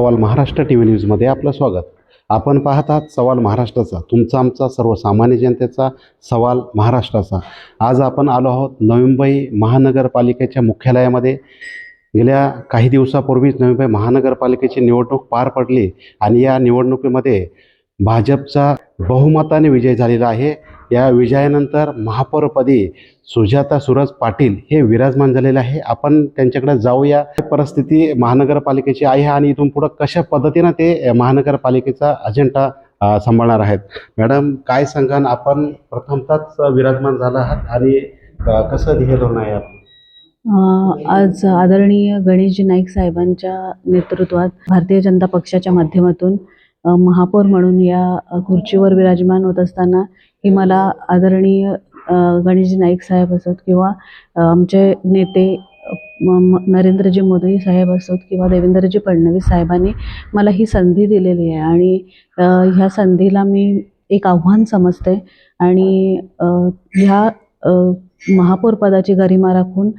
सवाल Maharashtra T V न्यूजमध्ये आपलं स्वागत. आपण पाहत आहात सवाल महाराष्ट्राचा, तुमचा आमचा सर्वसामान्य जनतेचा सवाल महाराष्ट्राचा. आज आपण आलो आहोत नवी मुंबई महानगरपालिकेच्या मुख्यालयामध्ये. गेल्या काही दिवसापूर्वीच नवी मुंबई महानगरपालिकेची निवडणूक पार पडली आणि या निवडणुकीमध्ये भाजपचा बहुमताने विजय झालेला आहे. या विजयानंतर महापौरपदी सुजाता सुरज पाटील हे विराजमान झालेले आहे. आपण त्यांच्याकडे जाऊया. परिस्थिती महानगरपालिकेची आहे आणि इथून पुढं कशा पद्धतीनं ते महानगरपालिकेचा अजेंडा सांभाळणार आहेत. मॅडम, काय सांगाल? आपण प्रथमतःच विराजमान झाला आहात आणि कसं ध्येय धोरण आहे आपलं? आज आदरणीय गणेशजी नाईक साहेबांच्या नेतृत्वात भारतीय जनता पक्षाच्या माध्यमातून महापौर म्हणून या खुर्चीवर विराजमान होत असताना ही मला आदरणीय गणेशजी नाईक साहेब असोत किंवा आमचे नेते नरेंद्रजी मोदी साहेब असोत किंवा देवेंद्रजी फडणवीस साहेबांनी मला ही संधी दिलेली आहे आणि ह्या संधीला मी एक आव्हान समजते आणि ह्या महापौर पदाची गरिमा राखून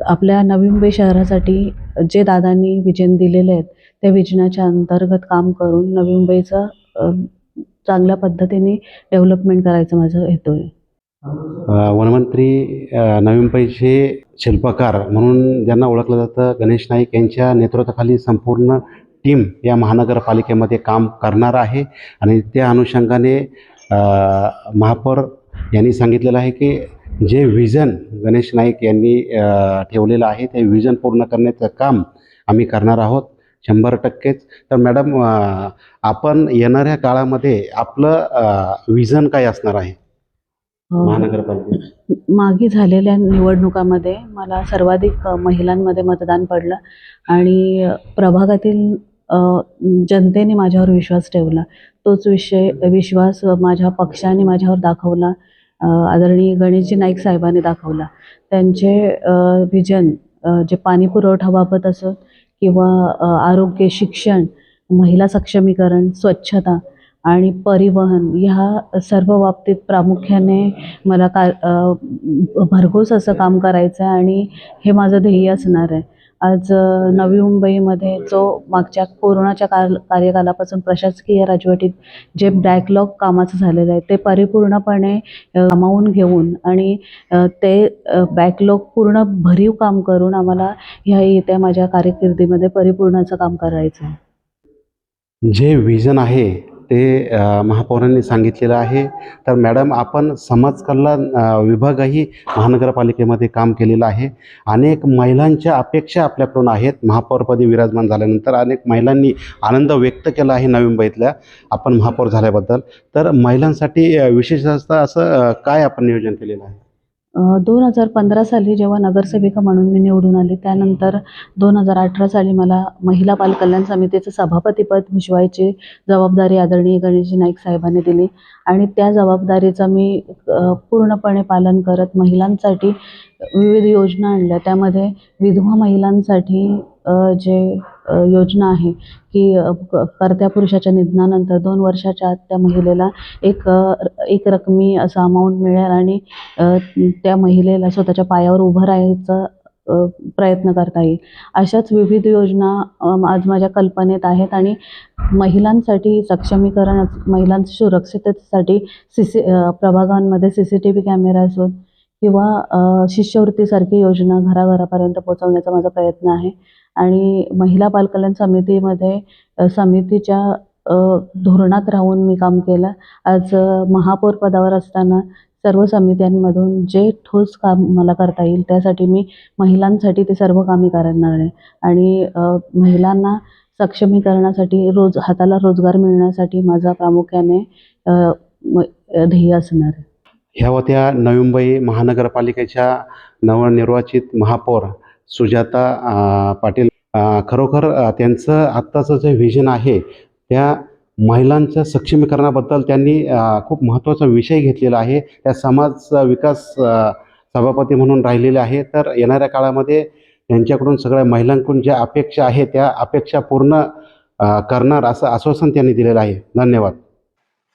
आपल्या नवी मुंबई शहरासाठी जे दादांनी विजन दिलेले आहेत त्या विजनाच्या अंतर्गत काम करून नवी मुंबईचं चांगल्या पद्धतीने डेव्हलपमेंट करायचं माझं हेतू आहे. वनमंत्री नवी मुंबईचे शिल्पकार म्हणून ज्यांना ओळखलं जातं गणेश नाईक यांच्या नेतृत्वाखाली संपूर्ण टीम या महानगरपालिकेमध्ये काम करणार आहे आणि त्या अनुषंगाने महापौर यांनी सांगितलेलं आहे की जे विजन गणेश नाईक यांनी ठेवलेलं आहे ते विजन पूर्ण करण्याचं काम आम्ही करणार आहोत 100%. तर मॅडम, आपण येणाऱ्या काळामध्ये आपलं विजन काय असणार आहे महानगरपालिकेत? मागे झालेल्या निवडणुकामध्ये मला सर्वाधिक महिलांमध्ये मतदान पडलं आणि प्रभागातील जनतेने माझ्यावर विश्वास ठेवला. तोच विश्वास माझ्या पक्षाने माझ्यावर दाखवला, आदरणीय गणेशजी नाईक साहेबांनी दाखवला. त्यांचे विजन जे पाणी पुरवठाबाबत असो किंवा आरोग्य, शिक्षण, महिला सक्षमीकरण, स्वच्छता आणि परिवहन ह्या सर्व बाबतीत प्रामुख्याने मला भरघोस असं काम करायचं आहे आणि हे माझं ध्येय असणार आहे. आज नवी मुंबईमध्ये जो मागच्या कोरोनाच्या कार्यकालापासून प्रशासकीय राजवटीत जे बॅकलॉग कामाचं झालेलं आहे ते परिपूर्णपणे सामावून घेऊन आणि ते बॅकलॉग पूर्ण भरीव काम करून आम्हाला ह्या येत्या माझ्या कारकिर्दीमध्ये परिपूर्णाचं काम करायचं आहे. जे विजन आहे ते महापौरांनी सांगितलेलं आहे. तर मॅडम, आपण समाज कल्याण विभागही महानगरपालिकेमध्ये काम केलेलं आहे. अनेक महिलांच्या अपेक्षा आपल्याकडून आहेत. महापौरपदी विराजमान झाल्यानंतर अनेक महिलांनी आनंद व्यक्त केला आहे नवी मुंबईतल्या आपण महापौर झाल्याबद्दल. तर महिलांसाठी विशेषतः असं काय आपण नियोजन केलेलं आहे? 2015 साली जेव्हा नगरसेविका म्हणून मी निवडून आले, त्यानंतर 2018 साली मला महिला बाल कल्याण समितीचं सभापतीपद भूषवायची जबाबदारी आदरणीय गणेशजी नाईक साहेबांनी दिली आणि त्या जबाबदारीचं मी पूर्णपणे पालन करत महिलांसाठी विविध योजना आणल्या. त्यामध्ये विधवा महिलांसाठी जे योजना आहे की कर्त्या पुरुषाच्या निधनानंतर 2 वर्षाच्या आत त्या महिलेला एक रकमी असा अमाऊंट मिळेल आणि त्या महिलेला स्वतःच्या पायावर उभं राहायचा प्रयत्न करता येईल. अशाच विविध योजना आज माझ्या कल्पनेत आहेत आणि महिलांसाठी सक्षमीकरण, महिलांच्या सुरक्षिततेसाठी प्रभागांमध्ये CCTV कॅमेरा असोत किंवा शिष्यवृत्तीसारखी योजना घराघरापर्यंत पोहोचवण्याचा माझा प्रयत्न आहे. आणि महिला बाल कल्याण समितीमध्ये समितीच्या धोरणात राहून मी काम केलं. आज महापौर पदावर असताना सर्व समित्यांमधून जे ठोस काम मला करता येईल त्यासाठी मी महिलांसाठी ते सर्व कामे करणार आहे आणि महिलांना सक्षमीकरणासाठी हाताला रोजगार मिळण्यासाठी माझा प्रामुख्याने ध्येय असणार आहे. ह्या होत्या नवी मुंबई महानगरपालिकेच्या नवनिर्वाचित महापौर सुजाता पाटील. खरोखर त्यांचं आत्ताचं जे व्हिजन आहे त्या महिलांच्या सक्षमीकरणाबद्दल त्यांनी खूप महत्त्वाचा विषय घेतलेला आहे. त्या समाज विकास सभापती म्हणून राहिलेले आहे. तर येणाऱ्या काळामध्ये त्यांच्याकडून सगळ्या महिलांकडून ज्या अपेक्षा आहे त्या अपेक्षा पूर्ण करणार असं आश्वासन त्यांनी दिलेलं आहे. धन्यवाद.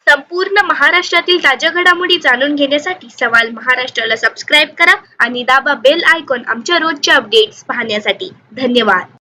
संपूर्ण महाराष्ट्रातील ताज्या घडामोडी जाणून घेण्यासाठी सवाल महाराष्ट्राला सबस्क्राईब करा आणि दाबा बेल आयकॉन आमच्या रोजच्या अपडेट्स पाहण्यासाठी. धन्यवाद.